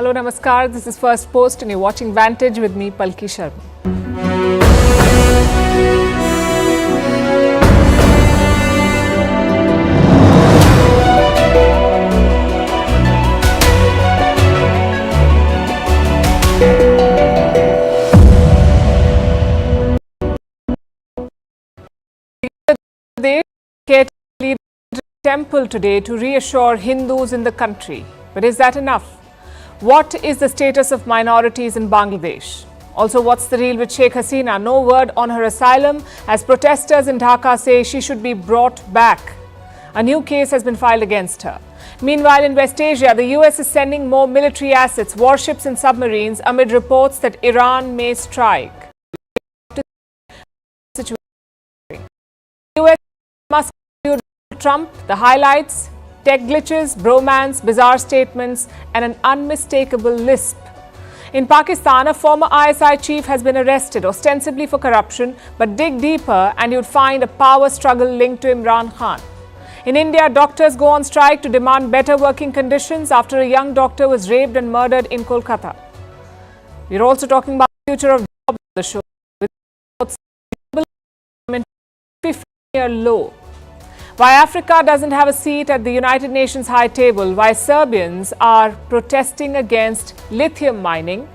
Hello, Namaskar. This is First Post and you're watching Vantage with me, Palki Sharma. They get lead temple today to reassure Hindus in the country. But is that enough? What is the status of minorities in Bangladesh? Also, what's the deal with Sheikh Hasina? No word on her asylum as protesters in Dhaka say she should be brought back. A new case has been filed against her. Meanwhile, in West Asia, the US is sending more military assets, warships and submarines amid reports that Iran may strike. The US must include Trump, the highlights, tech glitches, bromance, bizarre statements, and an unmistakable lisp. In Pakistan, a former ISI chief has been arrested, ostensibly for corruption, but dig deeper and you'd find a power struggle linked to Imran Khan. In India, doctors go on strike to demand better working conditions after a young doctor was raped and murdered in Kolkata. We're also talking about the future of jobs on the show, with 50-year low. Why Africa doesn't have a seat at the United Nations high table, why Serbians are protesting against lithium mining,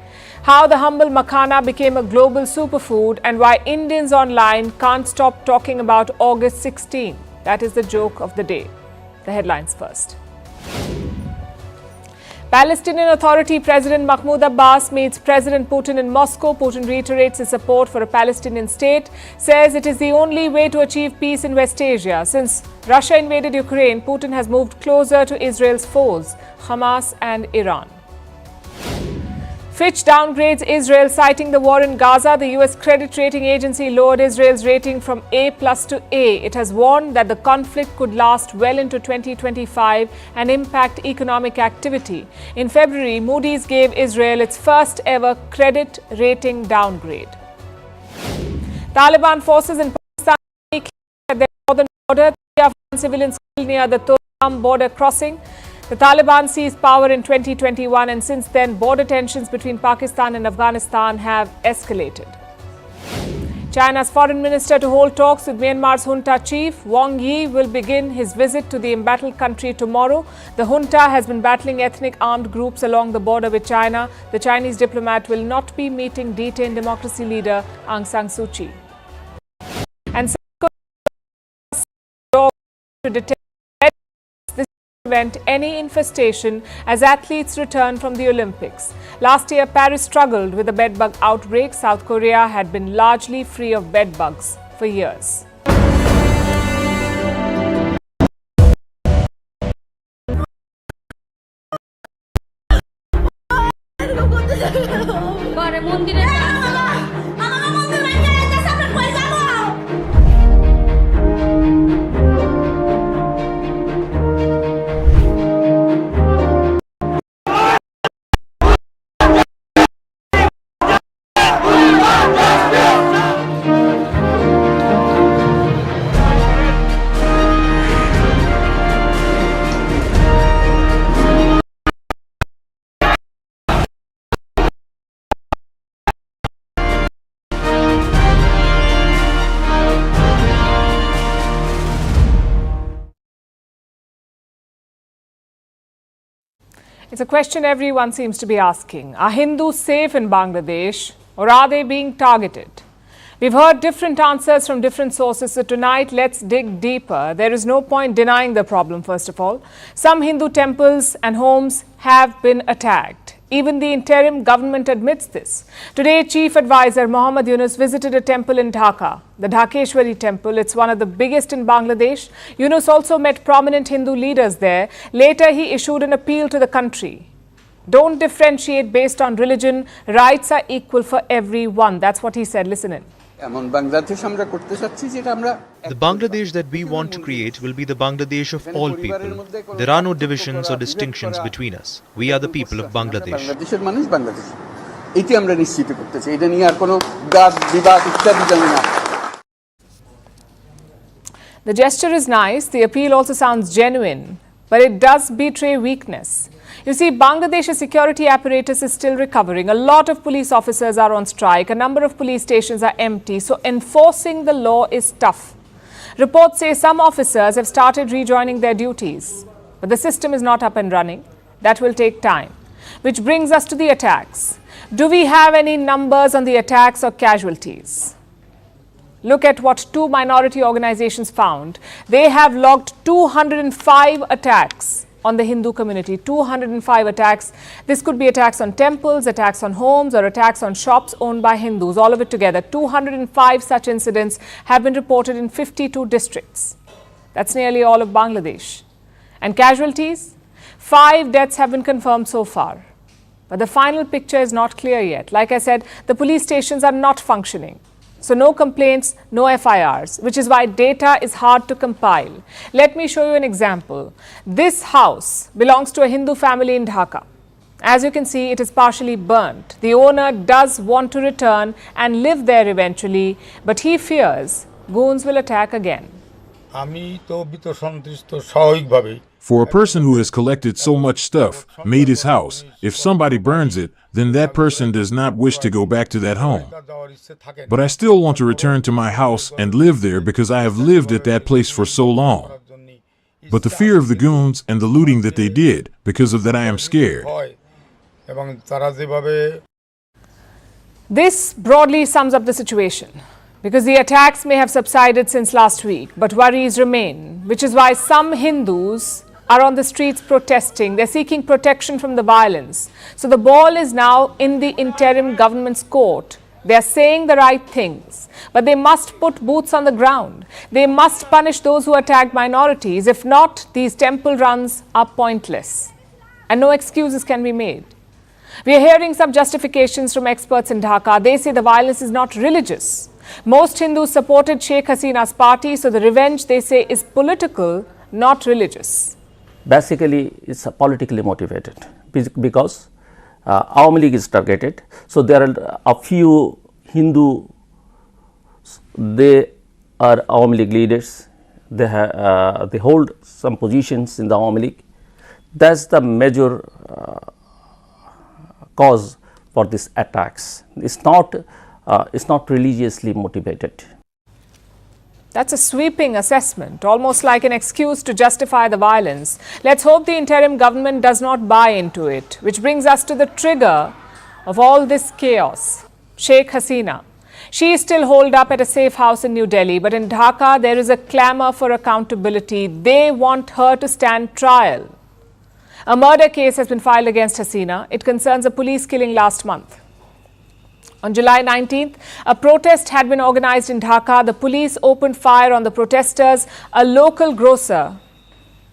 how the humble makhana became a global superfood, and why Indians online can't stop talking about August 16. That is the joke of the day. The headlines first. Palestinian Authority President Mahmoud Abbas meets President Putin in Moscow. Putin reiterates his support for a Palestinian state, says it is the only way to achieve peace in West Asia. Since Russia invaded Ukraine, Putin has moved closer to Israel's foes, Hamas and Iran. Fitch downgrades Israel, citing the war in Gaza. The US credit rating agency lowered Israel's rating from A+ to A. It has warned that the conflict could last well into 2025 and impact economic activity. In February, Moody's gave Israel its first ever credit rating downgrade. Taliban forces in Pakistan at their northern border. 3 Afghan civilians killed near the Toram border crossing. The Taliban seized power in 2021 and since then border tensions between Pakistan and Afghanistan have escalated. China's foreign minister to hold talks with Myanmar's junta chief Wang Yi will begin his visit to the embattled country tomorrow. The junta has been battling ethnic armed groups along the border with China. The Chinese diplomat will not be meeting detained democracy leader Aung San Suu Kyi. And to detect prevent any infestation as athletes return from the Olympics. Last year, Paris struggled with a bedbug outbreak. South Korea had been largely free of bedbugs for years. It's a question everyone seems to be asking. Are Hindus safe in Bangladesh or are they being targeted? We've heard different answers from different sources, so tonight let's dig deeper. There is no point denying the problem, first of all. Some Hindu temples and homes have been attacked. Even the interim government admits this. Today, Chief Advisor Mohammad Yunus visited a temple in Dhaka, the Dhakeshwari temple. It's one of the biggest in Bangladesh. Yunus also met prominent Hindu leaders there. Later, he issued an appeal to the country. Don't differentiate based on religion. Rights are equal for everyone. That's what he said. Listen in. The Bangladesh that we want to create will be the Bangladesh of all people. There are no divisions or distinctions between us. We are the people of Bangladesh. The gesture is nice. The appeal also sounds genuine, but it does betray weakness. You see, Bangladesh's security apparatus is still recovering. A lot of police officers are on strike. A number of police stations are empty. So enforcing the law is tough. Reports say some officers have started rejoining their duties. But the system is not up and running. That will take time. Which brings us to the attacks. Do we have any numbers on the attacks or casualties? Look at what two minority organizations found. They have logged 205 attacks on the Hindu community. 205 attacks. This could be attacks on temples, attacks on homes, or attacks on shops owned by Hindus. All of it together. 205 such incidents have been reported in 52 districts. That's nearly all of Bangladesh. And casualties? 5 deaths have been confirmed so far. But the final picture is not clear yet. Like I said, the police stations are not functioning. So no complaints, no FIRs, which is why data is hard to compile. Let me show you an example. This house belongs to a Hindu family in Dhaka. As you can see, it is partially burnt. The owner does want to return and live there eventually, but he fears goons will attack again. For a person who has collected so much stuff, made his house, if somebody burns it, then that person does not wish to go back to that home. But I still want to return to my house and live there because I have lived at that place for so long. But the fear of the goons and the looting that they did, because of that I am scared. This broadly sums up the situation. Because the attacks may have subsided since last week, but worries remain, which is why some Hindus are on the streets protesting. They're seeking protection from the violence. So the ball is now in the interim government's court. They're saying the right things, but they must put boots on the ground. They must punish those who attack minorities. If not, these temple runs are pointless. And no excuses can be made. We are hearing some justifications from experts in Dhaka. They say the violence is not religious. Most Hindus supported Sheikh Hasina's party, so the revenge, they say, is political, not religious. Basically, it's politically motivated because Awami League is targeted. So there are a few Hindu, they are Awami League leaders. They hold some positions in the Awami League. That's the major cause for these attacks. It's not religiously motivated. That's a sweeping assessment, almost like an excuse to justify the violence. Let's hope the interim government does not buy into it, which brings us to the trigger of all this chaos. Sheikh Hasina. She is still holed up at a safe house in New Delhi, but in Dhaka there is a clamour for accountability. They want her to stand trial. A murder case has been filed against Hasina. It concerns a police killing last month. On July 19th, a protest had been organized in Dhaka. The police opened fire on the protesters. A local grocer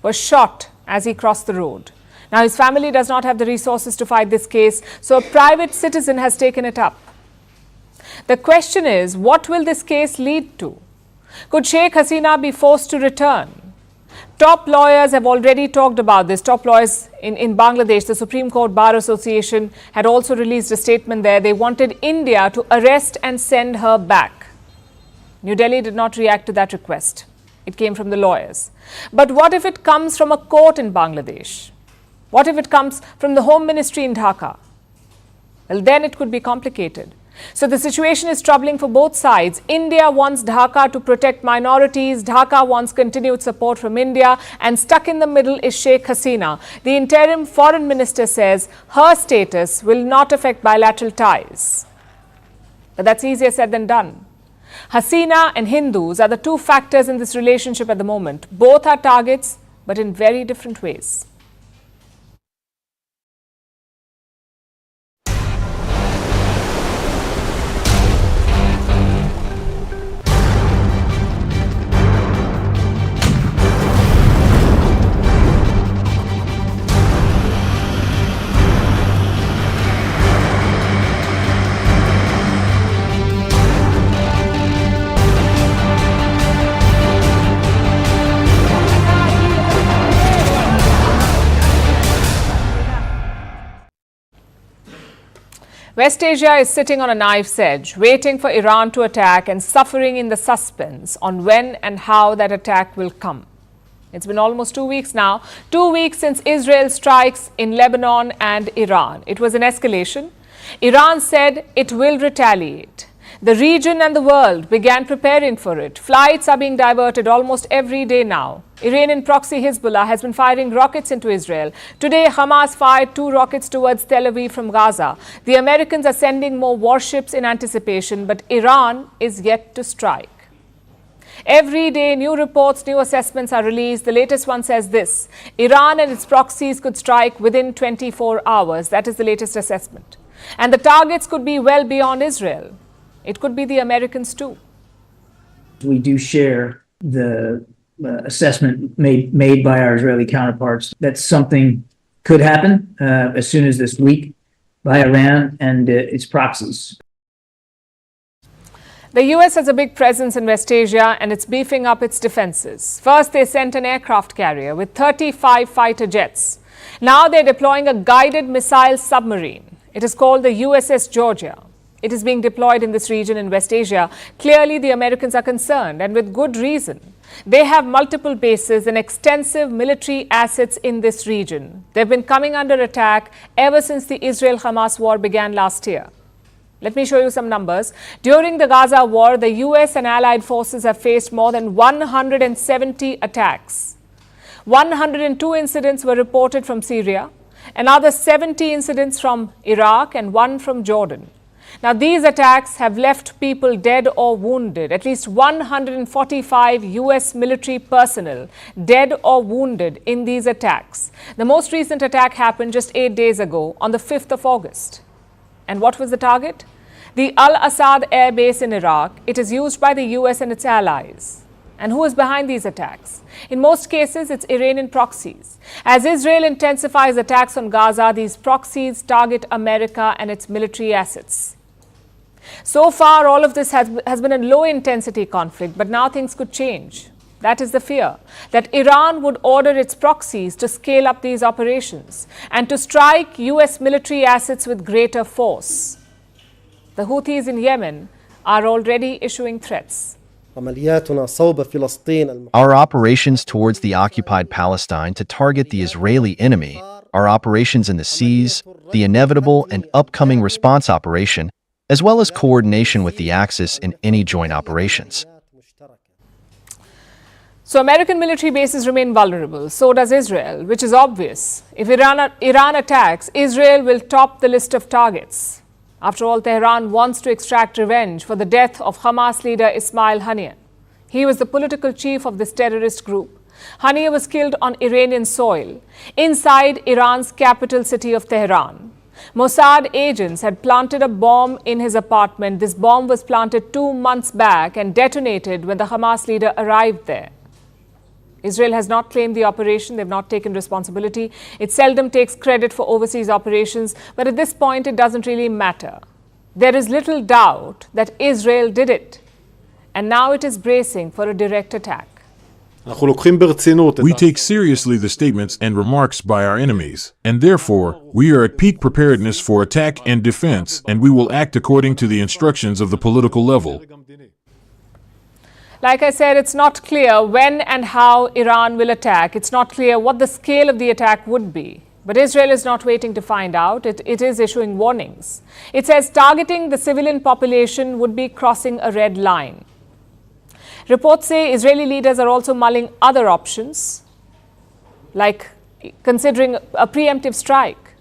was shot as he crossed the road. Now, his family does not have the resources to fight this case, so a private citizen has taken it up. The question is, what will this case lead to? Could Sheikh Hasina be forced to return? Top lawyers have already talked about this. Top lawyers in Bangladesh, the Supreme Court Bar Association, had also released a statement there. They wanted India to arrest and send her back. New Delhi did not react to that request. It came from the lawyers. But what if it comes from a court in Bangladesh? What if it comes from the Home Ministry in Dhaka? Well, then it could be complicated. So the situation is troubling for both sides. India wants Dhaka to protect minorities. Dhaka wants continued support from India. And stuck in the middle is Sheikh Hasina. The interim foreign minister says her status will not affect bilateral ties. But that's easier said than done. Hasina and Hindus are the two factors in this relationship at the moment. Both are targets, but in very different ways. West Asia is sitting on a knife's edge, waiting for Iran to attack and suffering in the suspense on when and how that attack will come. It's been almost 2 weeks now, 2 weeks since Israel strikes in Lebanon and Iran. It was an escalation. Iran said it will retaliate. The region and the world began preparing for it. Flights are being diverted almost every day now. Iranian proxy Hezbollah has been firing rockets into Israel. Today, Hamas fired 2 rockets towards Tel Aviv from Gaza. The Americans are sending more warships in anticipation, but Iran is yet to strike. Every day, new reports, new assessments are released. The latest one says this: Iran and its proxies could strike within 24 hours. That is the latest assessment. And the targets could be well beyond Israel. It could be the Americans too. We do share the assessment made by our Israeli counterparts that something could happen as soon as this week by Iran and its proxies. The US has a big presence in West Asia and it's beefing up its defenses. First, they sent an aircraft carrier with 35 fighter jets. Now they're deploying a guided missile submarine. It is called the USS Georgia. It is being deployed in this region in West Asia. Clearly, the Americans are concerned, and with good reason. They have multiple bases and extensive military assets in this region. They've been coming under attack ever since the Israel-Hamas war began last year. Let me show you some numbers. During the Gaza war, the US and allied forces have faced more than 170 attacks. 102 incidents were reported from Syria, another 70 incidents from Iraq, and 1 from Jordan. Now, these attacks have left people dead or wounded. At least 145 US military personnel dead or wounded in these attacks. The most recent attack happened just 8 days ago on the 5th of August. And what was the target? The Al-Assad air base in Iraq. It is used by the US and its allies. And who is behind these attacks? In most cases, it's Iranian proxies. As Israel intensifies attacks on Gaza, these proxies target America and its military assets. So far, all of this has been a low-intensity conflict, but now things could change. That is the fear, that Iran would order its proxies to scale up these operations and to strike US military assets with greater force. The Houthis in Yemen are already issuing threats. Our operations towards the occupied Palestine to target the Israeli enemy, our operations in the seas, the inevitable and upcoming response operation, as well as coordination with the Axis in any joint operations. So American military bases remain vulnerable. So does Israel, which is obvious. If Iran attacks, Israel will top the list of targets. After all, Tehran wants to extract revenge for the death of Hamas leader Ismail Haniyeh. He was the political chief of this terrorist group. Haniyeh was killed on Iranian soil, inside Iran's capital city of Tehran. Mossad agents had planted a bomb in his apartment. This bomb was planted 2 months back and detonated when the Hamas leader arrived there. Israel has not claimed the operation. They've not taken responsibility. It seldom takes credit for overseas operations, but at this point, it doesn't really matter. There is little doubt that Israel did it, and now it is bracing for a direct attack. We take seriously the statements and remarks by our enemies, and therefore, we are at peak preparedness for attack and defense, and we will act according to the instructions of the political level. Like I said, it's not clear when and how Iran will attack. It's not clear what the scale of the attack would be. But Israel is not waiting to find out. It is issuing warnings. It says targeting the civilian population would be crossing a red line. Reports say Israeli leaders are also mulling other options, like considering a preemptive strike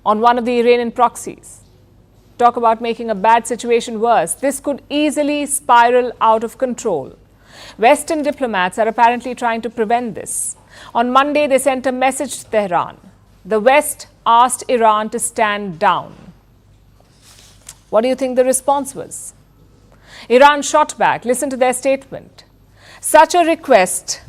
on one of the Iranian proxies. Talk about making a bad situation worse. This could easily spiral out of control. Western diplomats are apparently trying to prevent this. On Monday, they sent a message to Tehran. The West asked Iran to stand down. What do you think the response was? Iran shot back. Listen to their statement. Such a request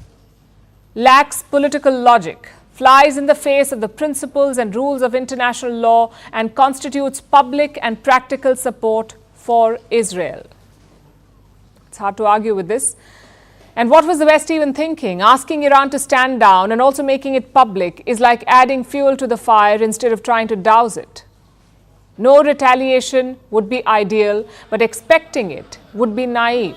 lacks political logic, flies in the face of the principles and rules of international law, and constitutes public and practical support for Israel. It's hard to argue with this. And what was the West even thinking? Asking Iran to stand down and also making it public is like adding fuel to the fire instead of trying to douse it. No retaliation would be ideal, but expecting it would be naive.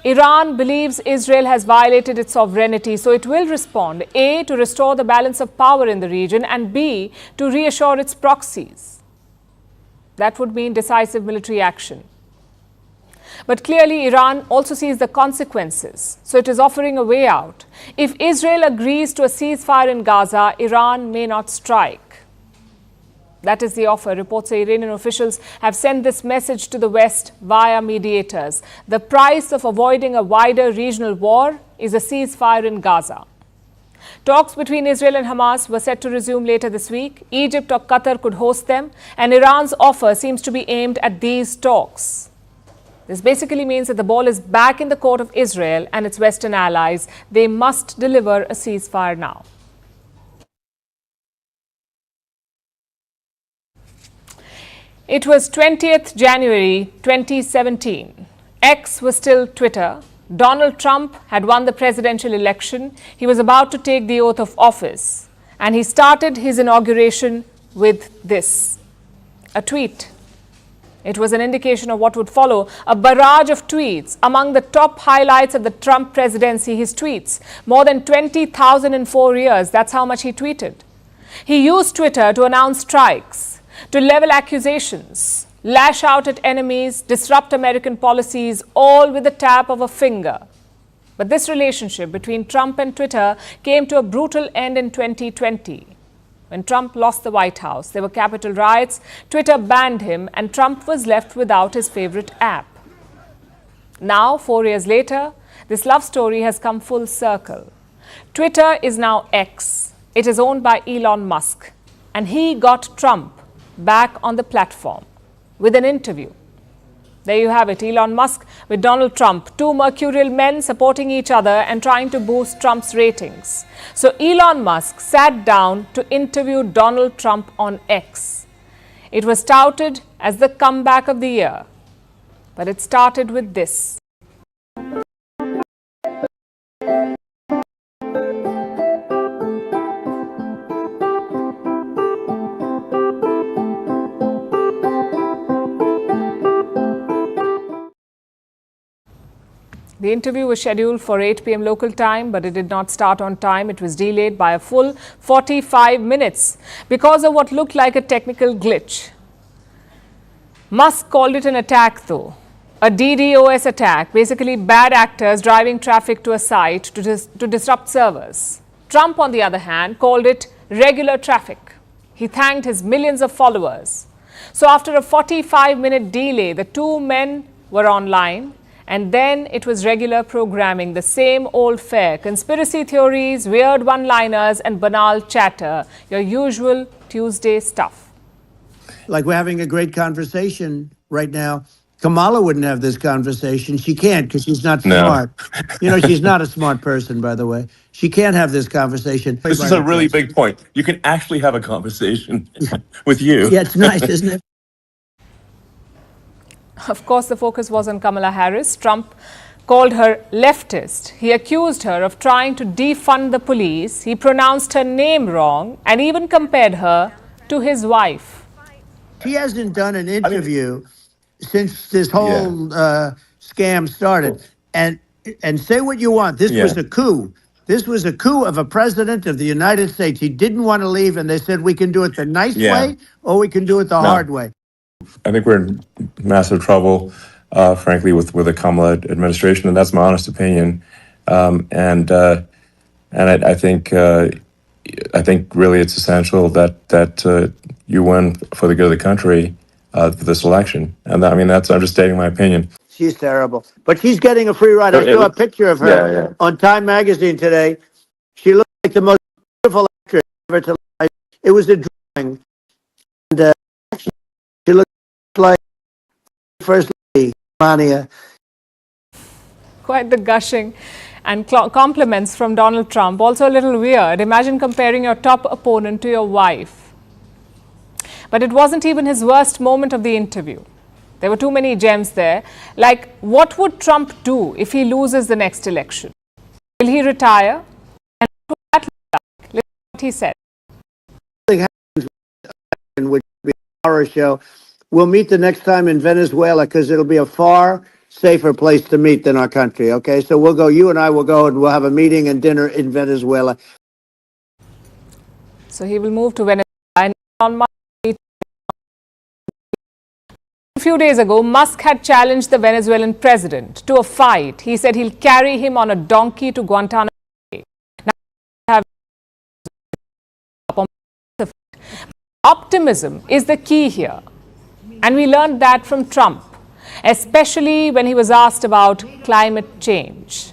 Iran believes Israel has violated its sovereignty, so it will respond, A, to restore the balance of power in the region, and B, to reassure its proxies. That would mean decisive military action. But clearly, Iran also sees the consequences, so it is offering a way out. If Israel agrees to a ceasefire in Gaza, Iran may not strike. That is the offer. Reports say Iranian officials have sent this message to the West via mediators. The price of avoiding a wider regional war is a ceasefire in Gaza. Talks between Israel and Hamas were set to resume later this week. Egypt or Qatar could host them, and Iran's offer seems to be aimed at these talks. This basically means that the ball is back in the court of Israel and its Western allies. They must deliver a ceasefire now. It was 20th January 2017. X was still Twitter. Donald Trump had won the presidential election. He was about to take the oath of office. And he started his inauguration with this, a tweet. It was an indication of what would follow, a barrage of tweets. Among the top highlights of the Trump presidency, his tweets. More than 20,000 in 4 years. That's how much he tweeted. He used Twitter to announce strikes, to level accusations, lash out at enemies, disrupt American policies, all with the tap of a finger. But this relationship between Trump and Twitter came to a brutal end in 2020. When Trump lost the White House, there were Capitol riots, Twitter banned him, and Trump was left without his favorite app. Now, 4 years later, this love story has come full circle. Twitter is now X. It is owned by Elon Musk, and he got Trump back on the platform with an interview. There you have it, Elon Musk with Donald Trump, two mercurial men supporting each other and trying to boost Trump's ratings. So Elon Musk sat down to interview Donald Trump on X. It was touted as the comeback of the year, but it started with this. The interview was scheduled for 8 p.m. local time, but it did not start on time. It was delayed by a full 45 minutes because of what looked like a technical glitch. Musk called it an attack, though. A DDoS attack, basically bad actors driving traffic to a site to disrupt servers. Trump, on the other hand, called it regular traffic. He thanked his millions of followers. So after a 45-minute delay, the two men were online. And then it was regular programming, the same old fare, conspiracy theories, weird one-liners and banal chatter, your usual Tuesday stuff. Like we're having a great conversation right now. Kamala wouldn't have this conversation. She can't because she's not smart. You know, she's not a smart person, by the way. She can't have this conversation. This is a really big point. You can actually have a conversation with you. Yeah, it's nice, isn't it? Of course, the focus was on Kamala Harris. Trump called her leftist. He accused her of trying to defund the police. He pronounced her name wrong and even compared her to his wife. She hasn't done an interview since this whole scam started. And say what you want. This was a coup. This was a coup of a president of the United States. He didn't want to leave, and they said, we can do it the nice way or we can do it the hard way. I think we're in massive trouble, frankly, with the Kamala administration, and that's my honest opinion. And I think really it's essential that you win for the good of the country for this election. And that's understating my opinion. She's terrible, but she's getting a free ride. I saw a picture of her on Time magazine today. She looked like the most beautiful actress ever to life. It was a drawing, and she looked like First Lady Melania. Quite the gushing and compliments from Donald Trump. Also a little weird. Imagine comparing your top opponent to your wife. But it wasn't even his worst moment of the interview. There were too many gems there. Like, what would Trump do if he loses the next election? Will he retire? And what would that look like? Listen to what he said. Which will be a horror show. We'll meet the next time in Venezuela because it'll be a far safer place to meet than our country. Okay, so you and I will go and we'll have a meeting and dinner in Venezuela. So he will move to Venezuela. And on Monday, a few days ago, Musk had challenged the Venezuelan president to a fight. He said he'll carry him on a donkey to Guantanamo Bay. Now, optimism is the key here. And we learned that from Trump, especially when he was asked about climate change.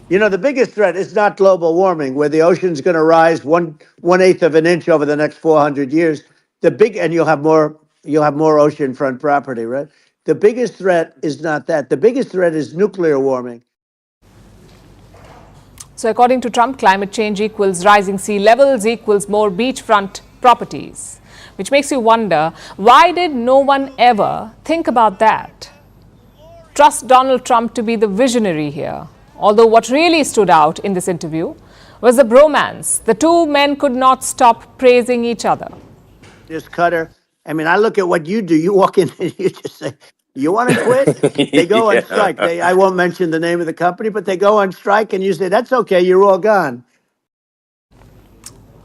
You know, the biggest threat is not global warming, where the ocean's going to rise one eighth of an inch over the next 400 years. And you'll have more oceanfront property, right? The biggest threat is not that. The biggest threat is nuclear warming. So according to Trump, climate change equals rising sea levels equals more beachfront properties, which makes you wonder, why did no one ever think about that? Trust Donald Trump to be the visionary here. Although what really stood out in this interview was the bromance. The two men could not stop praising each other. This Cutter, I mean, I look at what you do. You walk in and you just say, you want to quit? They go on strike. I won't mention the name of the company, but they go on strike and you say, that's okay, you're all gone.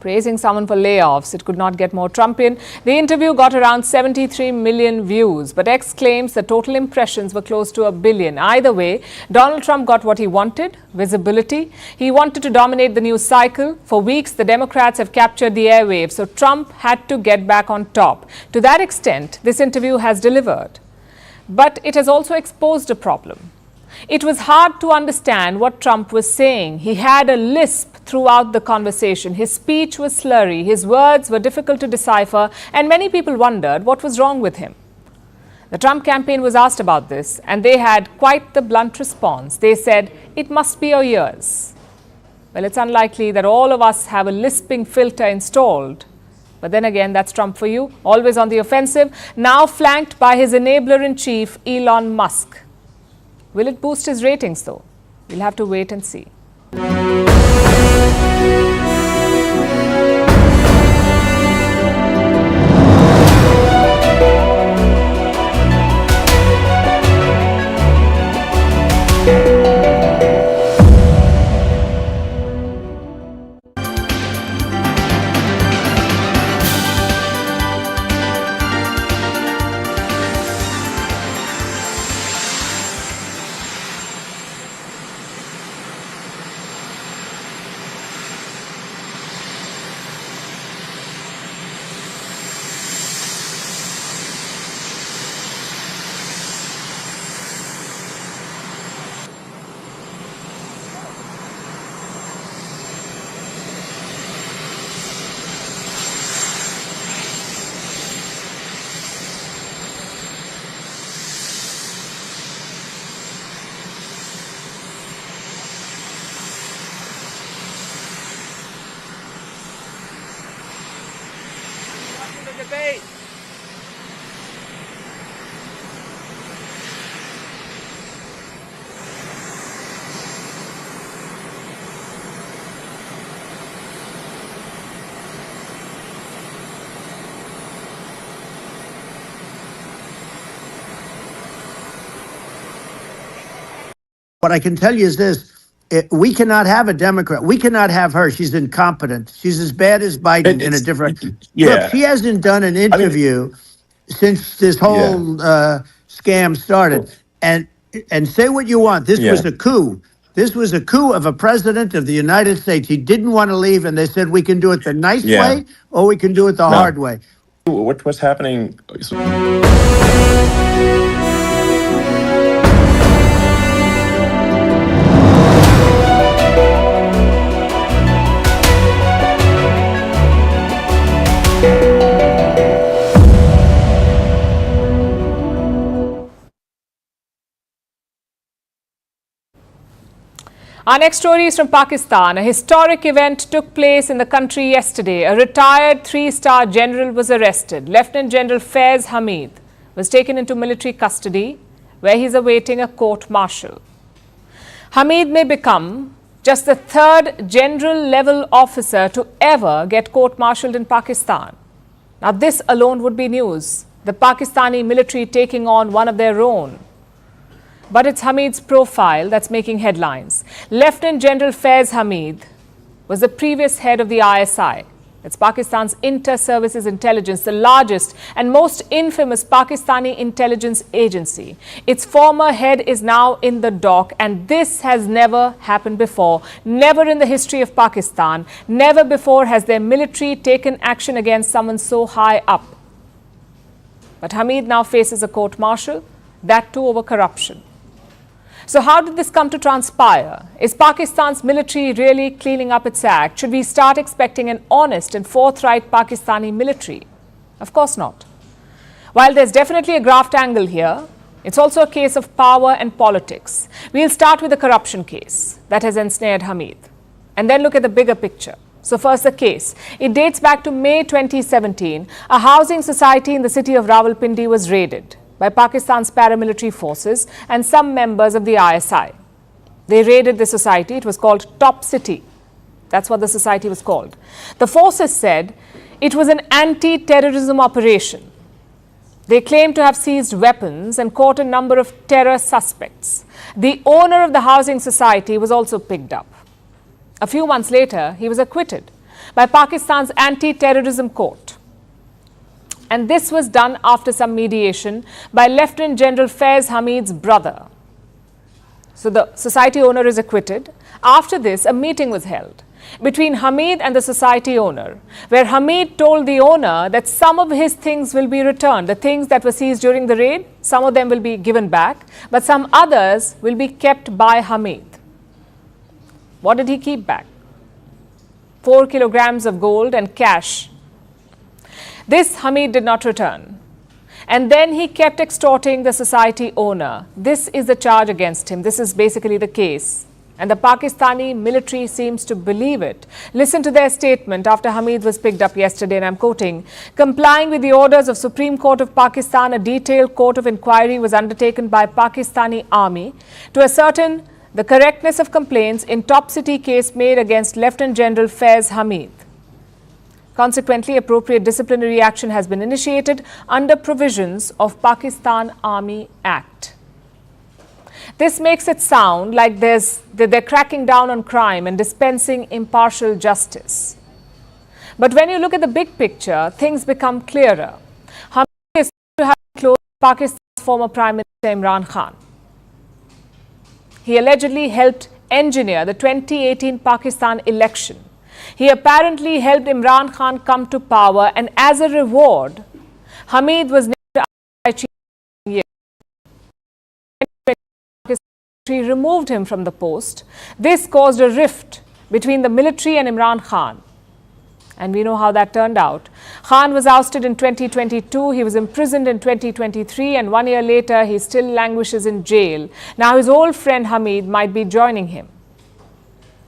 Praising someone for layoffs, it could not get more Trumpian. The interview got around 73 million views, but X claims the total impressions were close to 1 billion. Either way, Donald Trump got what he wanted, visibility. He wanted to dominate the news cycle. For weeks, the Democrats have captured the airwaves, so Trump had to get back on top. To that extent, this interview has delivered. But it has also exposed a problem. It was hard to understand what Trump was saying. He had a lisp throughout the conversation. His speech was slurry. His words were difficult to decipher, and many people wondered what was wrong with him. The Trump campaign was asked about this, and they had quite the blunt response. They said, it must be your ears. Well, it's unlikely that all of us have a lisping filter installed. But then again, that's Trump for you, always on the offensive, now flanked by his enabler-in-chief, Elon Musk. Will it boost his ratings, though? We'll have to wait and see. What I can tell you is this. We cannot have a Democrat. We cannot have her. She's incompetent. She's as bad as Biden in a different. Look, she hasn't done an interview since this whole scam started. And say what you want. This was a coup. This was a coup of a president of the United States. He didn't want to leave, and they said we can do it the nice way or we can do it the hard way. What's happening? Our next story is from Pakistan. A historic event took place in the country yesterday. A retired three-star general was arrested. Lieutenant General Faiz Hamid was taken into military custody, where he is awaiting a court-martial. Hamid may become just the third general-level officer to ever get court-martialed in Pakistan. Now, this alone would be news. The Pakistani military taking on one of their own. But it's Hamid's profile that's making headlines. Lieutenant General Faiz Hamid was the previous head of the ISI. It's Pakistan's Inter-Services Intelligence, the largest and most infamous Pakistani intelligence agency. Its former head is now in the dock, and this has never happened before. Never in the history of Pakistan. Never before has their military taken action against someone so high up. But Hamid now faces a court-martial, that too over corruption. So how did this come to transpire? Is Pakistan's military really cleaning up its act? Should we start expecting an honest and forthright Pakistani military? Of course not. While there's definitely a graft angle here, it's also a case of power and politics. We'll start with the corruption case that has ensnared Hamid, and then look at the bigger picture. So first, the case. It dates back to May 2017. A housing society in the city of Rawalpindi was raided by Pakistan's paramilitary forces and some members of the ISI. They raided the society. It was called Top City. That's what the society was called. The forces said it was an anti-terrorism operation. They claimed to have seized weapons and caught a number of terror suspects. The owner of the housing society was also picked up. A few months later, he was acquitted by Pakistan's anti-terrorism court. And this was done after some mediation by Lieutenant General Faiz Hamid's brother. So the society owner is acquitted. After this, a meeting was held between Hamid and the society owner, where Hamid told the owner that some of his things will be returned. The things that were seized during the raid, some of them will be given back, but some others will be kept by Hamid. What did he keep back? 4 kilograms of gold and cash. This Hamid did not return. And then he kept extorting the society owner. This is the charge against him. This is basically the case. And the Pakistani military seems to believe it. Listen to their statement after Hamid was picked up yesterday, and I'm quoting, "Complying with the orders of Supreme Court of Pakistan, a detailed court of inquiry was undertaken by Pakistani Army to ascertain the correctness of complaints in Top City case made against Lieutenant General Faiz Hamid. Consequently, appropriate disciplinary action has been initiated under provisions of Pakistan Army Act." This makes it sound like they're cracking down on crime and dispensing impartial justice. But when you look at the big picture, things become clearer. Hamid is to have close Pakistan's former Prime Minister Imran Khan. He allegedly helped engineer the 2018 Pakistan election. He apparently helped Imran Khan come to power, and as a reward, Hamid was named ISI chief. Pakistan removed him from the post. This caused a rift between the military and Imran Khan. And we know how that turned out. Khan was ousted in 2022. He was imprisoned in 2023, and 1 year later, he still languishes in jail. Now his old friend Hamid might be joining him.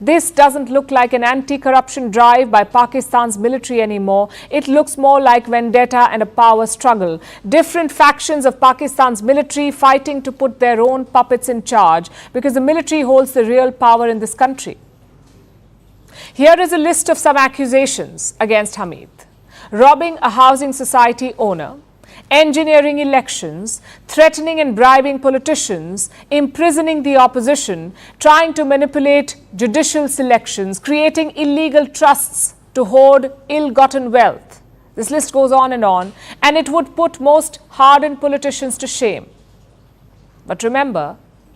This doesn't look like an anti-corruption drive by Pakistan's military anymore. It looks more like vendetta and a power struggle. Different factions of Pakistan's military fighting to put their own puppets in charge, because the military holds the real power in this country. Here is a list of some accusations against Hamid: robbing a housing society owner, engineering elections, threatening and bribing politicians, imprisoning the opposition, trying to manipulate judicial selections, creating illegal trusts to hoard ill-gotten wealth. This list goes on, and it would put most hardened politicians to shame. But remember,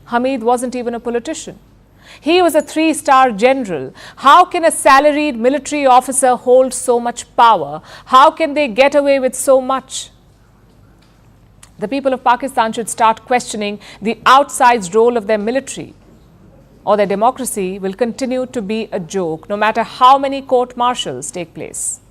Hamid wasn't even a politician. He was a 3-star general. How can a salaried military officer hold so much power? How can they get away with so much? The people of Pakistan should start questioning the outsized role of their military, or their democracy will continue to be a joke, no matter how many court-martials take place.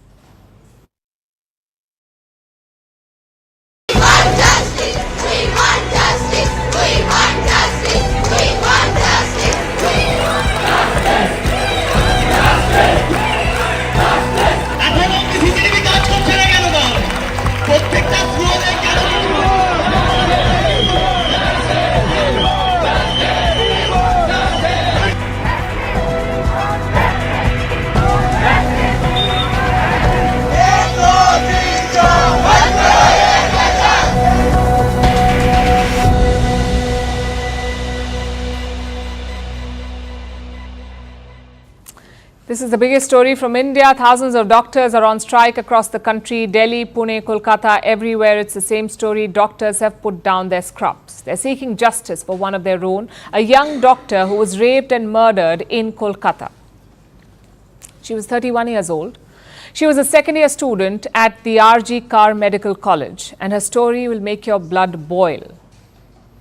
This is the biggest story from India. Thousands of doctors are on strike across the country. Delhi, Pune, Kolkata, everywhere it's the same story. Doctors have put down their scrubs. They're seeking justice for one of their own, a young doctor who was raped and murdered in Kolkata. She was 31 years old. She was a second-year student at the RG Kar Medical College, and her story will make your blood boil.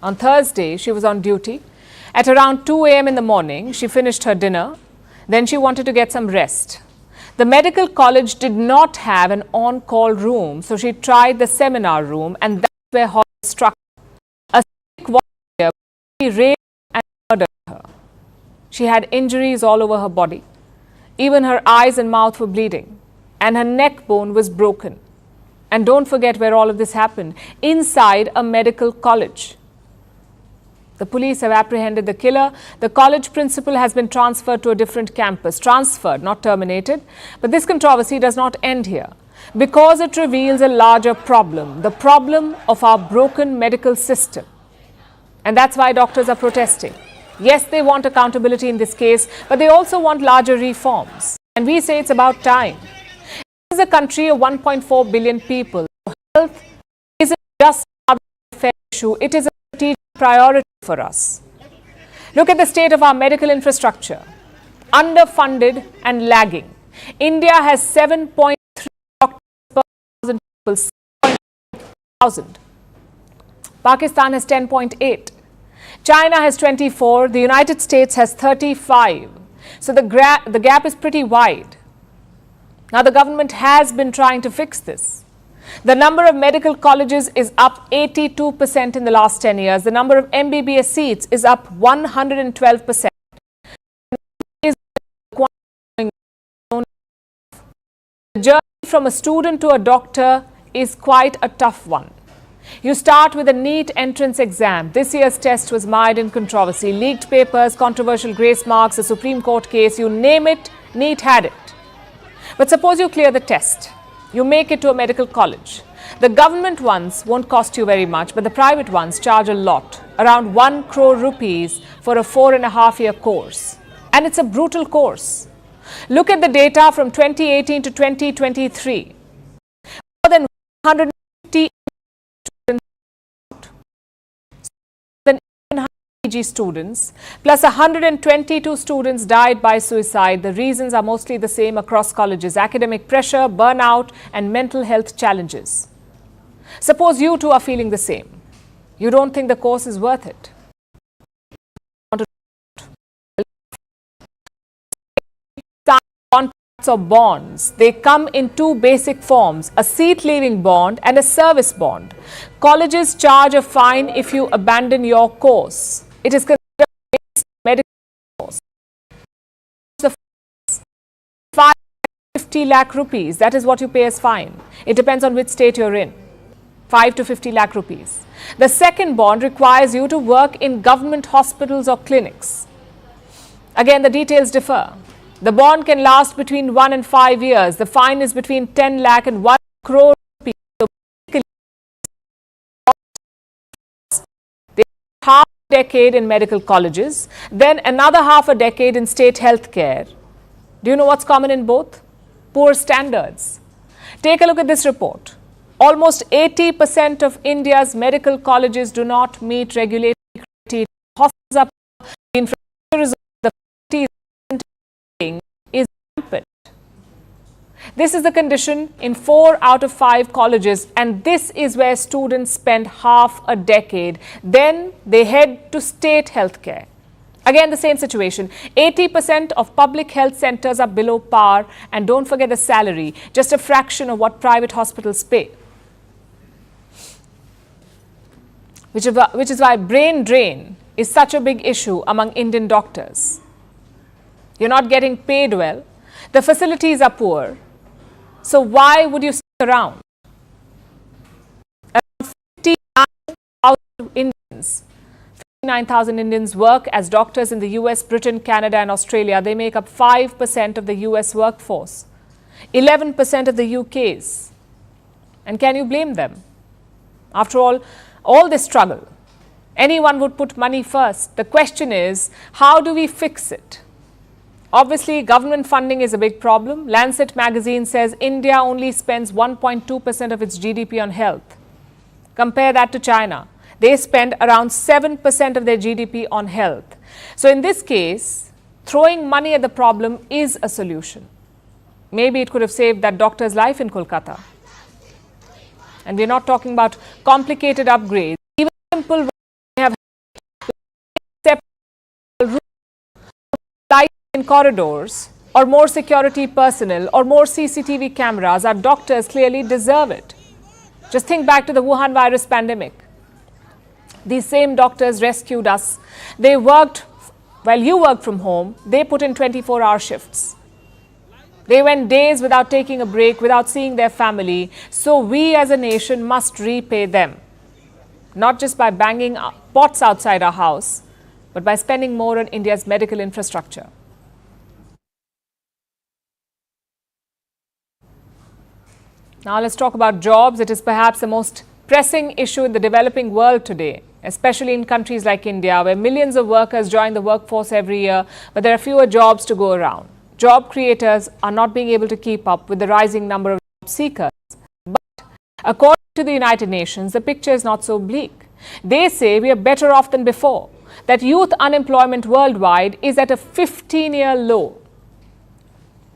On Thursday, she was on duty. At around 2 a.m. in the morning, she finished her dinner. Then she wanted to get some rest. The medical college did not have an on-call room, so she tried the seminar room, and that's where horror struck her. A sick volunteer raped and murdered her. She had injuries all over her body. Even her eyes and mouth were bleeding, and her neck bone was broken. And don't forget where all of this happened, inside a medical college. The police have apprehended the killer. The college principal has been transferred to a different campus. Transferred, not terminated. But this controversy does not end here, because it reveals a larger problem, the problem of our broken medical system. And that's why doctors are protesting. Yes, they want accountability in this case, but they also want larger reforms. And we say it's about time. This is a country of 1.4 billion people. Health isn't just a welfare issue, it is a strategic priority for us. Look at the state of our medical infrastructure. Underfunded and lagging. India has 7.3 doctors per 1,000 people. 7,000. Pakistan has 10.8. China has 24. The United States has 35. So the gap is pretty wide. Now the government has been trying to fix this. The number of medical colleges is up 82% in the last 10 years. The number of MBBS seats is up 112%. The journey from a student to a doctor is quite a tough one. You start with a NEET entrance exam. This year's test was mired in controversy. Leaked papers, controversial grace marks, a Supreme Court case, you name it, NEET had it. But suppose you clear the test. You make it to a medical college. The government ones won't cost you very much, but the private ones charge a lot, around 1 crore rupees for a 4.5-year course. And it's a brutal course. Look at the data from 2018 to 2023. More than 150 students, than 18G students, plus 122 students died by suicide. The reasons are mostly the same across colleges: academic pressure, burnout, and mental health challenges. Suppose you too are feeling the same. You don't think the course is worth it. Contracts or bonds, they come in two basic forms: a seat-leaving bond and a service bond. Colleges charge a fine if you abandon your course. It is considered a medical course. The 50 lakh rupees, that is what you pay as fine. It depends on which state you're in. 5 to 50 lakh rupees. The second bond requires you to work in government hospitals or clinics. Again, the details differ. The bond can last between 1 and 5 years. The fine is between 10 lakh and 1 crore rupees. So basically, half a decade in medical colleges, then another half a decade in state health care. Do you know what's common in both? Poor standards. Take a look at this report. Almost 80% of India's medical colleges do not meet regulatory criteria. Hospitals are poor, the infrastructure is the is rampant. This is the condition in 4 out of 5 colleges, and this is where students spend half a decade. Then they head to state healthcare. Again, the same situation. 80% of public health centers are below par, and don't forget the salary, just a fraction of what private hospitals pay. Which is why brain drain is such a big issue among Indian doctors. You're not getting paid well. The facilities are poor. So why would you stick around? Around 59,000 Indians. 59,000 Indians work as doctors in the US, Britain, Canada, and Australia. They make up 5% of the US workforce, 11% of the UK's. And can you blame them? After all this struggle, anyone would put money first. The question is, how do we fix it? Obviously, government funding is a big problem. Lancet magazine says India only spends 1.2% of its GDP on health. Compare that to China. They spend around 7% of their GDP on health. So in this case, throwing money at the problem is a solution. Maybe it could have saved that doctor's life in Kolkata. And we're not talking about complicated upgrades. Even simple have lights in corridors, or more security personnel, or more CCTV cameras. Our doctors clearly deserve it. Just think back to the Wuhan virus pandemic. These same doctors rescued us. They worked, while you worked from home, they put in 24-hour shifts. They went days without taking a break, without seeing their family. So we as a nation must repay them. Not just by banging pots outside our house, but by spending more on India's medical infrastructure. Now let's talk about jobs. It is perhaps the most pressing issue in the developing world today, especially in countries like India, where millions of workers join the workforce every year, but there are fewer jobs to go around. Job creators are not being able to keep up with the rising number of job seekers. But according to the United Nations, the picture is not so bleak. They say we are better off than before, that youth unemployment worldwide is at a 15-year low,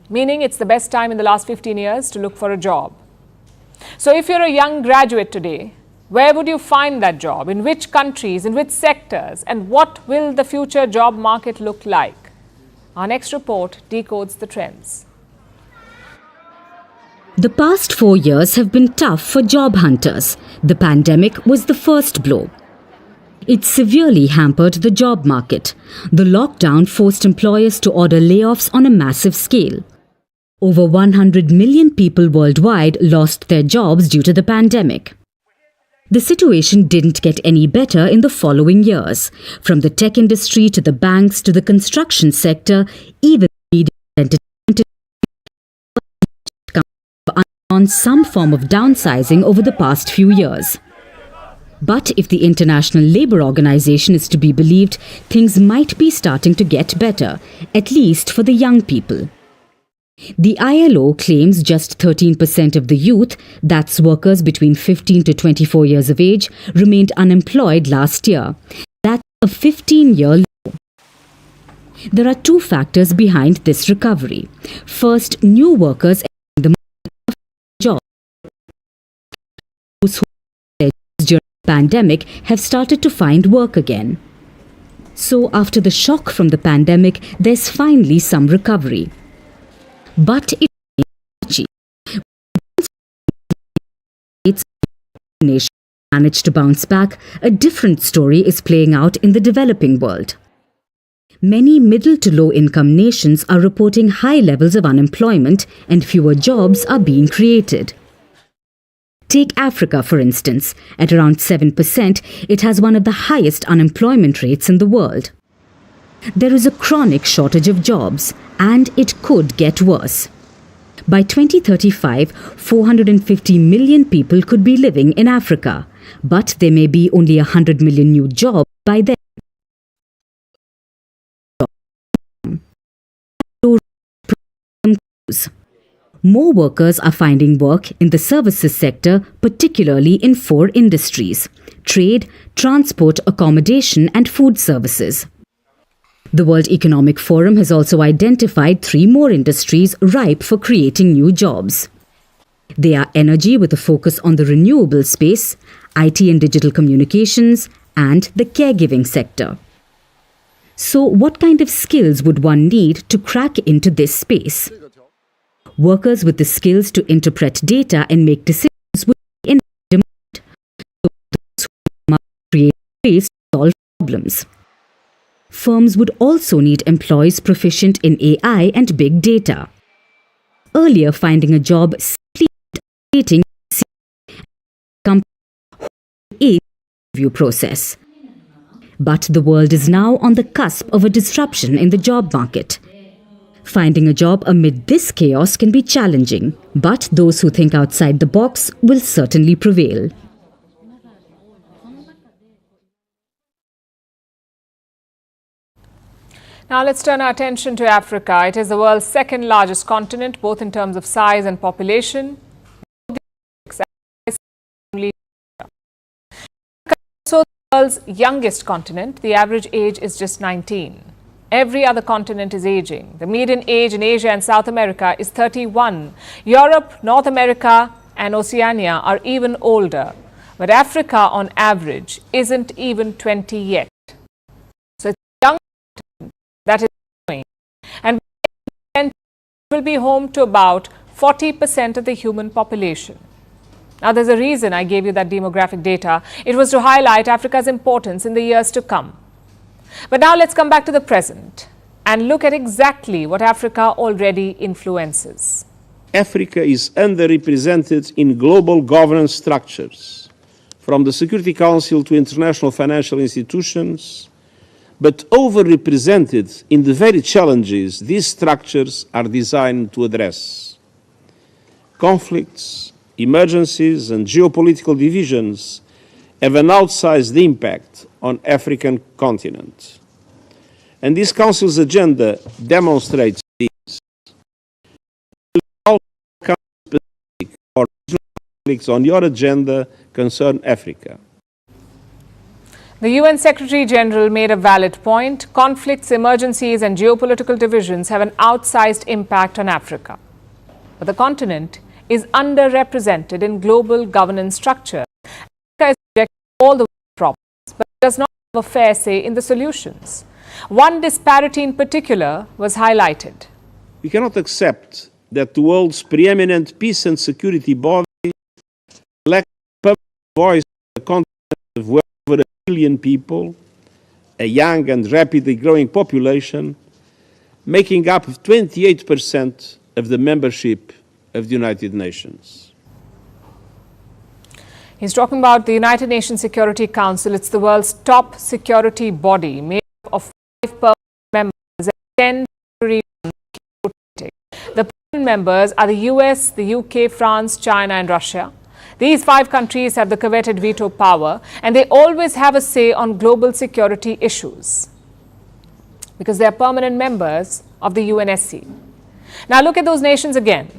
meaning it's the best time in the last 15 years to look for a job. So if you're a young graduate today, where would you find that job? In which countries, in which sectors, and what will the future job market look like? Our next report decodes the trends. The past 4 years have been tough for job hunters. The pandemic was the first blow. It severely hampered the job market. The lockdown forced employers to order layoffs on a massive scale. Over 100 million people worldwide lost their jobs due to the pandemic. The situation didn't get any better in the following years. From the tech industry to the banks to the construction sector, even media and entertainment on some form of downsizing over the past few years. But if the International Labour Organization is to be believed, things might be starting to get better, at least for the young people. The ILO claims just 13% of the youth, that's workers between 15 to 24 years of age, remained unemployed last year. That's a 15-year low. There are two factors behind this recovery. First, new workers entering the market of jobs. Those who during the pandemic have started to find work again. So after the shock from the pandemic, there's finally some recovery. But it nation managed to bounce back, a different story is playing out in the developing world. Many middle to low income nations are reporting high levels of unemployment and fewer jobs are being created. Take Africa, for instance. At around 7%, it has one of the highest unemployment rates in the world. There is a chronic shortage of jobs, and it could get worse. By 2035, 450 million people could be living in Africa, but there may be only 100 million new jobs by then. More workers are finding work in the services sector, particularly in 4 industries: trade, transport, accommodation, and food services. The World Economic Forum has also identified 3 more industries ripe for creating new jobs. They are energy with a focus on the renewable space, IT and digital communications, and the caregiving sector. So what kind of skills would one need to crack into this space? Workers with the skills to interpret data and make decisions would be in demand. So those who must create ways to solve problems. Firms would also need employees proficient in AI and big data. Earlier, finding a job simply updating the interview process. But the world is now on the cusp of a disruption in the job market. Finding a job amid this chaos can be challenging, but those who think outside the box will certainly prevail. Now let's turn our attention to Africa. It is the world's second largest continent, both in terms of size and population. Also the world's youngest continent. The average age is just 19. Every other continent is aging. The median age in Asia and South America is 31. Europe, North America and Oceania are even older. But Africa, on average, isn't even 20 yet. So it's a young continent that is growing. And it will be home to about 40% of the human population. Now, there's a reason I gave you that demographic data. It was to highlight Africa's importance in the years to come. But now let's come back to the present and look at exactly what Africa already influences. Africa is underrepresented in global governance structures, from the Security Council to international financial institutions, but overrepresented in the very challenges these structures are designed to address. Conflicts, emergencies, and geopolitical divisions have an outsized impact on the African continent. And this Council's agenda demonstrates this. All specific or regional conflicts on your agenda concern Africa. The UN Secretary General made a valid point. Conflicts, emergencies, and geopolitical divisions have an outsized impact on Africa. But the continent is underrepresented in global governance structure. Africa is subject to all the problems, but does not have a fair say in the solutions. One disparity in particular was highlighted. We cannot accept that the world's preeminent peace and security body lacks public voice in the continent of well over 1 billion people, a young and rapidly growing population, making up 28% of the membership of the United Nations. He's talking about the United Nations Security Council. It's the world's top security body, made up of 5 permanent members and 10 temporary rotating. The permanent members are the US, the UK, France, China and Russia. These 5 countries have the coveted veto power, and they always have a say on global security issues because they are permanent members of the UNSC. Now look at those nations again.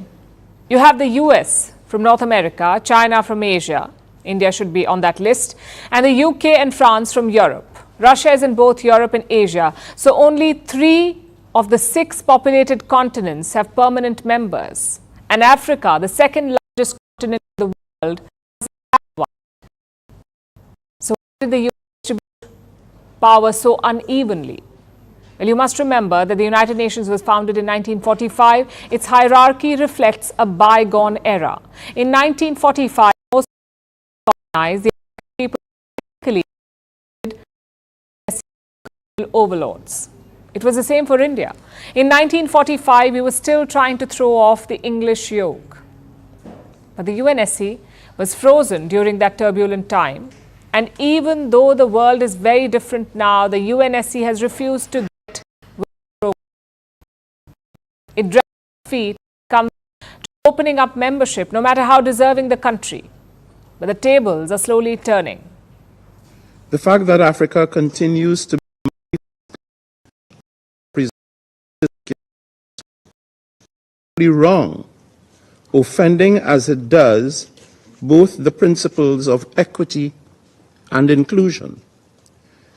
You have the US from North America, China from Asia, India should be on that list, and the UK and France from Europe. Russia is in both Europe and Asia, so only 3 of the 6 populated continents have permanent members. And Africa, the second largest continent in the world, doesn't have one. So why did the US distribute power so unevenly? Well, you must remember that the United Nations was founded in 1945. Its hierarchy reflects a bygone era. In 1945, most colonized, the people overlords. It was the same for India. In 1945, we were still trying to throw off the English yoke. But the UNSC was frozen during that turbulent time. And even though the world is very different now, the UNSC has refused to get with it drags its feet, comes to opening up membership, no matter how deserving the country. But the tables are slowly turning. The fact that Africa continues to be wrong, offending as it does both the principles of equity and inclusion.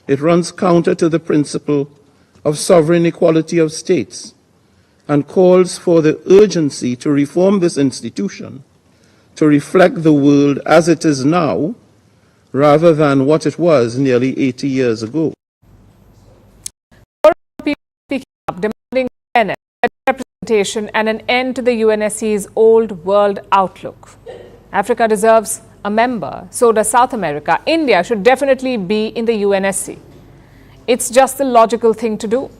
It runs counter to the principle of sovereign equality of states and calls for the urgency to reform this institution to reflect the world as it is now rather than what it was nearly 80 years ago. People speaking up, demanding fairness, representation and an end to the UNSC's old world outlook. Africa deserves a member, so does South America. India should definitely be in the UNSC. It's just the logical thing to do.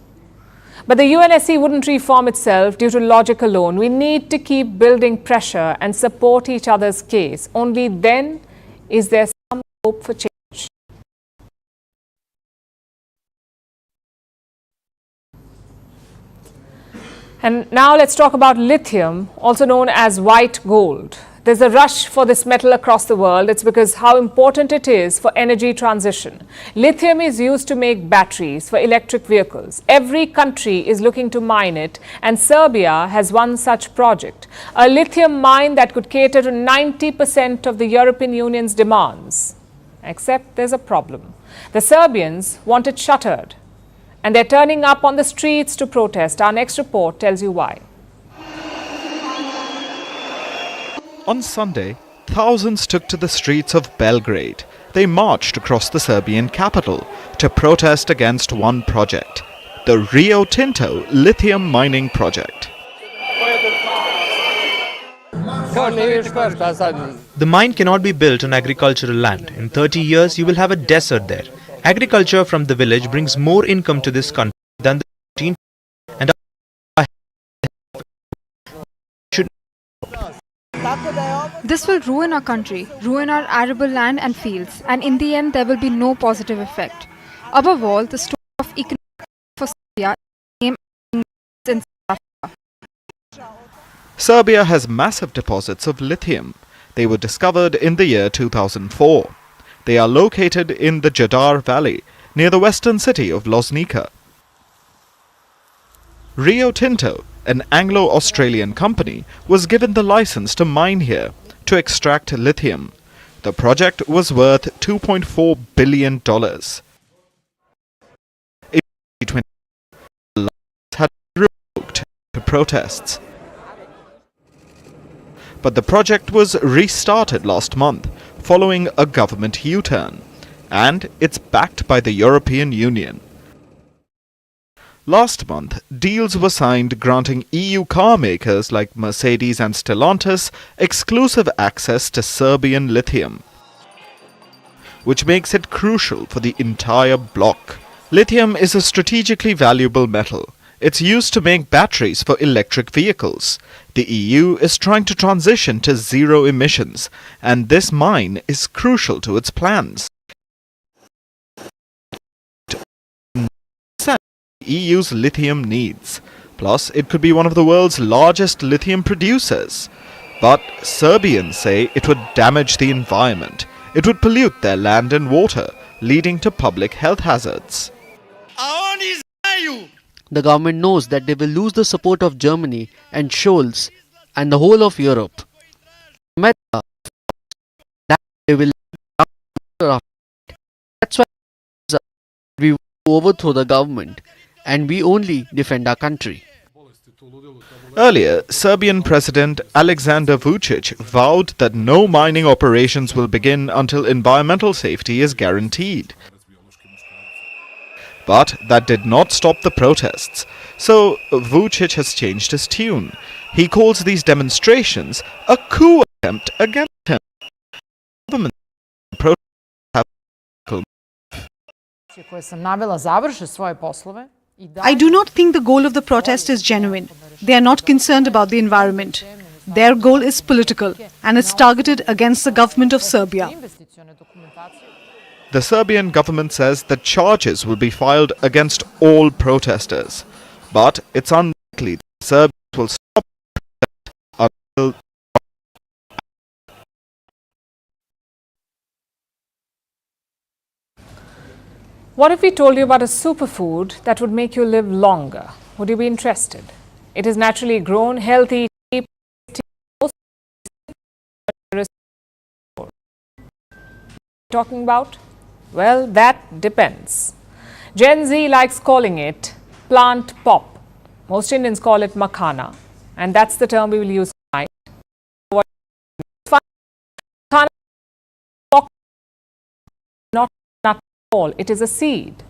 But the UNSC wouldn't reform itself due to logic alone. We need to keep building pressure and support each other's case. Only then is there some hope for change. And now let's talk about lithium, also known as white gold. there's a rush for this metal across the world. It's because how important it is for energy transition. Lithium is used to make batteries for electric vehicles. Every country is looking to mine it, and Serbia has one such project, a lithium mine that could cater to 90% of the European Union's demands. Except there's a problem. The Serbians want it shuttered, and they're turning up on the streets to protest. Our next report tells you why. On Sunday, thousands took to the streets of Belgrade. They marched across the Serbian capital to protest against one project, the Rio Tinto lithium mining project. The mine cannot be built on agricultural land. In 30 years, you will have a desert there. Agriculture from the village brings more income to this country than the and should. This will ruin our country, ruin our arable land and fields, and in the end there will be no positive effect. Above all, the story of economic for Serbia in South Africa. Serbia has massive deposits of lithium. They were discovered in the year 2004. They are located in the Jadar Valley, near the western city of Loznica. Rio Tinto, an Anglo-Australian company, was given the license to mine here to extract lithium. The project was worth $2.4 billion. In 2020, the license had been revoked to protests. But the project was restarted last month following a government U-turn, and it's backed by the European Union. Last month, deals were signed granting EU car makers like Mercedes and Stellantis exclusive access to Serbian lithium, which makes it crucial for the entire bloc. Lithium is a strategically valuable metal. It's used to make batteries for electric vehicles. The EU is trying to transition to zero emissions, and this mine is crucial to its plans. EU's lithium needs. Plus, it could be one of the world's largest lithium producers. But Serbians say it would damage the environment. It would pollute their land and water, leading to public health hazards. The government knows that they will lose the support of Germany and Scholz and the whole of Europe. America, that they will. That's why we overthrow the government, and we only defend our country. Earlier, Serbian President Aleksandar Vučić vowed that no mining operations will begin until environmental safety is guaranteed. But that did not stop the protests. So Vučić has changed his tune. He calls these demonstrations a coup attempt against him. Government I do not think the goal of the protest is genuine. They are not concerned about the environment. Their goal is political, and it's targeted against the government of Serbia. The Serbian government says that charges will be filed against all protesters. But it's unlikely that Serbia will stop until. What if we told you about a superfood that would make you live longer? Would you be interested? It is naturally grown, healthy, cheap, talking about? Well, that depends. Gen Z likes calling it plant pop. Most Indians call it makhana, and that's the term we will use tonight. Not at all. It is a seed.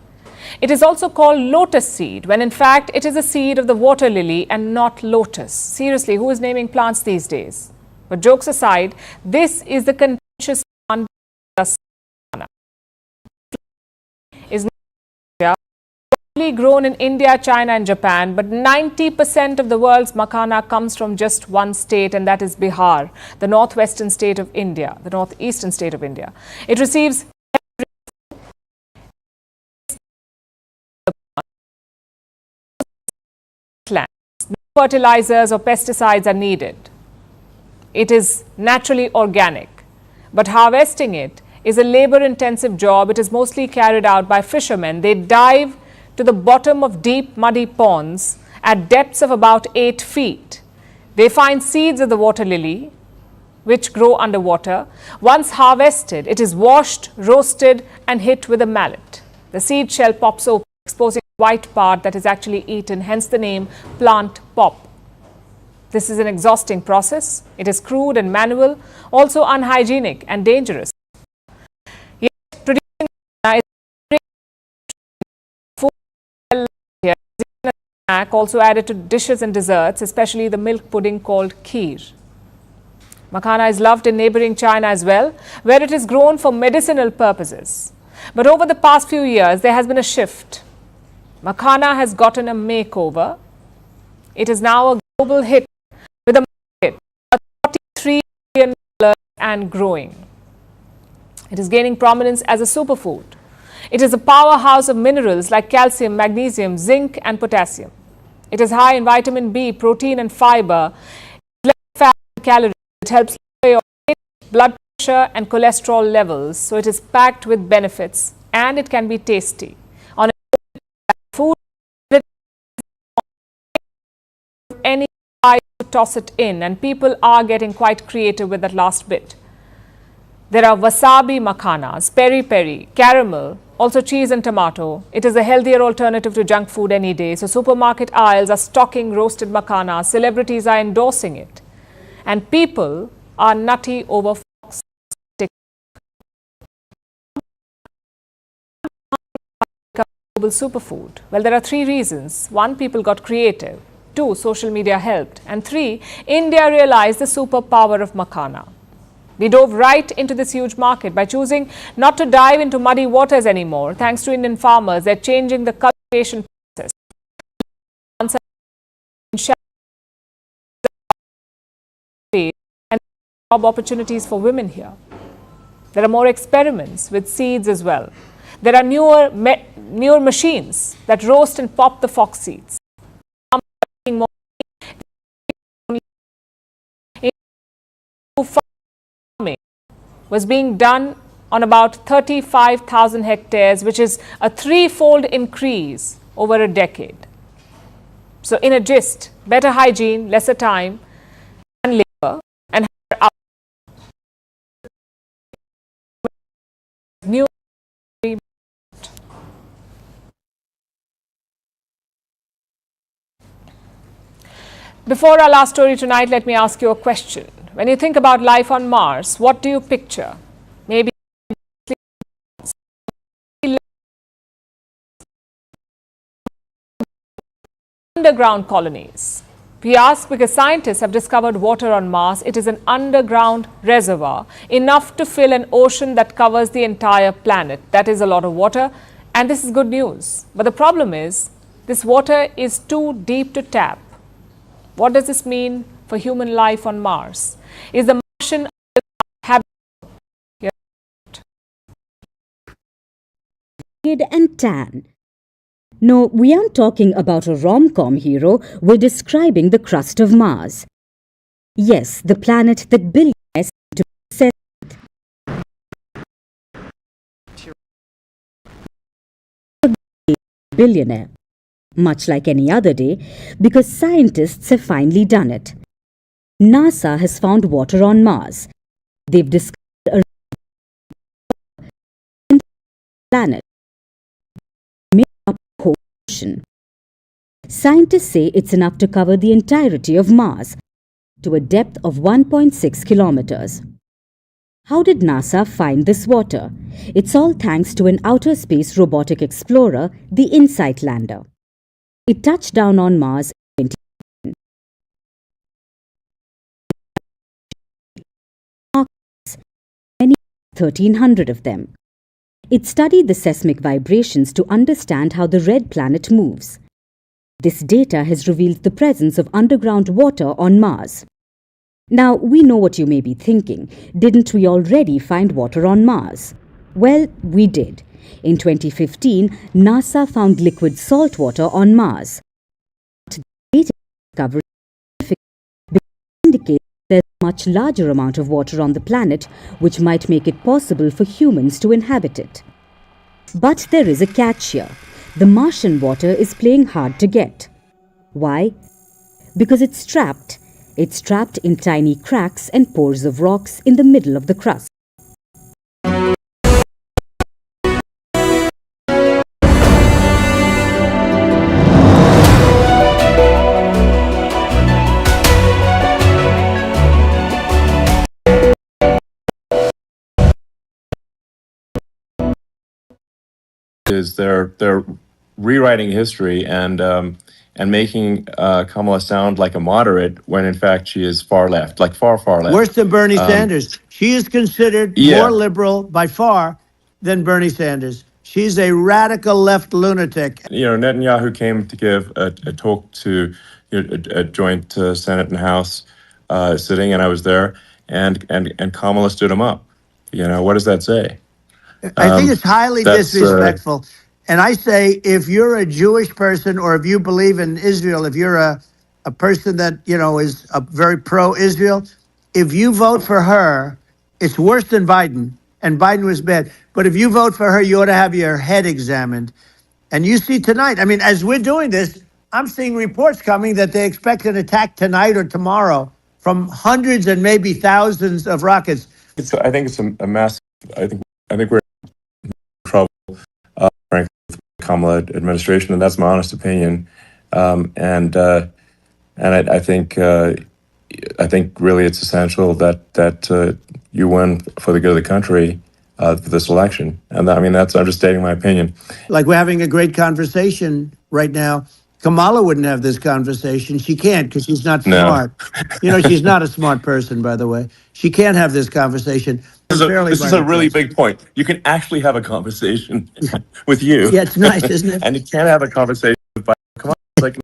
It is also called lotus seed, when in fact it is a seed of the water lily and not lotus. Seriously, who is naming plants these days? But jokes aside, this is the contentious plant is grown in India, China and Japan, but 90% of the world's makhana comes from just one state, and that is Bihar, the northwestern state of India, the northeastern state of India. It receives no fertilizers or pesticides are needed. it is naturally organic. But harvesting it is a labor-intensive job. It is mostly carried out by fishermen. They dive to the bottom of deep, muddy ponds at depths of about 8 feet. They find seeds of the water lily, which grow underwater. Once harvested, it is washed, roasted, and hit with a mallet. The seed shell pops open, exposing a white part that is actually eaten, hence the name plant pop. This is an exhausting process. It is crude and manual, also unhygienic and dangerous. Yet, producing banana is food here, also added to dishes and desserts, especially the milk pudding called kheer. Makhana is loved in neighboring China as well, where it is grown for medicinal purposes. But over the past few years, there has been a shift. Makhana has gotten a makeover. It is now a global hit with a market of $43 billion and growing. It is gaining prominence as a superfood. It is a powerhouse of minerals like calcium, magnesium, zinc, and potassium. It is high in vitamin B, protein, and fiber. It lacks fat and calories. It helps lower your weight, blood pressure, and cholesterol levels. So it is packed with benefits, and it can be tasty. On a food, any size to toss it in, and people are getting quite creative with that last bit. There are wasabi makhanas, peri-peri, caramel, also cheese and tomato. It is a healthier alternative to junk food any day. So supermarket aisles are stocking roasted makhanas. Celebrities are endorsing it. And people are nutty over fox. Global superfood. Well, there are 3 reasons. 1, people got creative. 2, social media helped. And 3, India realized the superpower of makhana. We dove right into this huge market by choosing not to dive into muddy waters anymore. Thanks to Indian farmers, they're changing the cultivation process. And job opportunities for women here. There are more experiments with seeds as well. There are newer machines that roast and pop the fox seeds. Was being done on about 35,000 hectares, which is a 3-fold increase over a decade. So in a gist, better hygiene, lesser time and labor, and new. Before our last story tonight, let me ask you a question. When you think about life on Mars, what do you picture? Maybe underground colonies. We ask because scientists have discovered water on Mars. It is an underground reservoir, enough to fill an ocean that covers the entire planet. That is a lot of water, and this is good news. But the problem is, this water is too deep to tap. What does this mean for human life on Mars? Is the Martian habitable? And tan. No, we aren't talking about a rom-com hero. We're describing the crust of Mars. Yes, the planet that billionaires seem to be obsessed with. Billionaire. Much like any other day, because scientists have finally done it. NASA has found water on Mars. They've discovered a planet made up of the whole ocean. Scientists say it's enough to cover the entirety of Mars to a depth of 1.6 kilometers. How did NASA find this water? It's all thanks to an outer space robotic explorer, the InSight lander. It touched down on Mars in 1,300 of them. It studied the seismic vibrations to understand how the red planet moves. This data has revealed the presence of underground water on Mars. Now, we know what you may be thinking. Didn't we already find water on Mars? Well, we did. In 2015, NASA found liquid salt water on Mars. The data discovery indicates there's much much larger amount of water on the planet, which might make it possible for humans to inhabit it. But there is a catch here. The Martian water is playing hard to get. Why? Because it's trapped. It's trapped in tiny cracks and pores of rocks in the middle of the crust. Is they're rewriting history and making Kamala sound like a moderate when in fact she is far left, like far left. Worse than Bernie Sanders. She is considered more liberal by far than Bernie Sanders. She's a radical left lunatic. You know, Netanyahu came to give a talk to a joint Senate and House sitting, and I was there, and Kamala stood him up. You know, what does that say? I think it's highly disrespectful. And I say, if you're a Jewish person or if you believe in Israel, if you're a person that, you know, is a very pro-Israel, if you vote for her, it's worse than Biden. And Biden was bad. But if you vote for her, you ought to have your head examined. And you see tonight, I mean, as we're doing this, I'm seeing reports coming that they expect an attack tonight or tomorrow from hundreds and maybe thousands of rockets. I think it's a massive. I think we're in trouble, frankly, with the Kamala administration, and that's my honest opinion. And I think really it's essential that you win for the good of the country for this election. And I mean, I'm just stating my opinion. Like, we're having a great conversation right now. Kamala wouldn't have this conversation. She can't because she's not smart. You know, she's not a smart person, by the way. She can't have this conversation. This is a really big point. You can actually have a conversation with you. Yeah, it's nice, isn't it? And you can't have a conversation with Biden. Come on, it's like,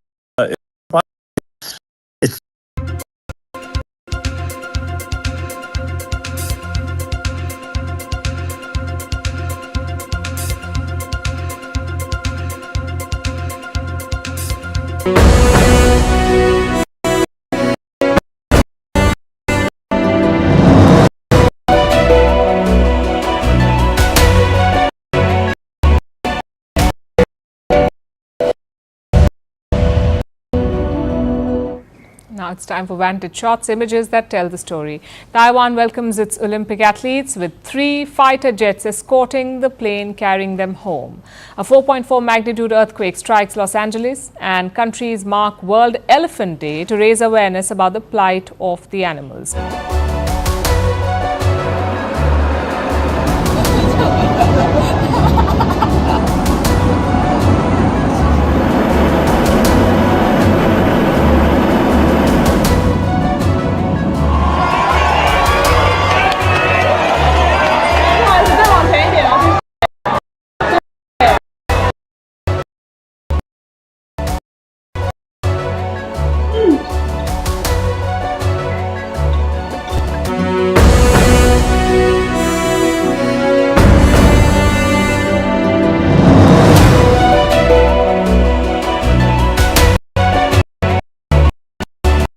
Now it's time for Vantage Shots, images that tell the story. Taiwan welcomes its Olympic athletes with 3 fighter jets escorting the plane carrying them home. A 4.4 magnitude earthquake strikes Los Angeles, and countries mark World Elephant Day to raise awareness about the plight of the animals.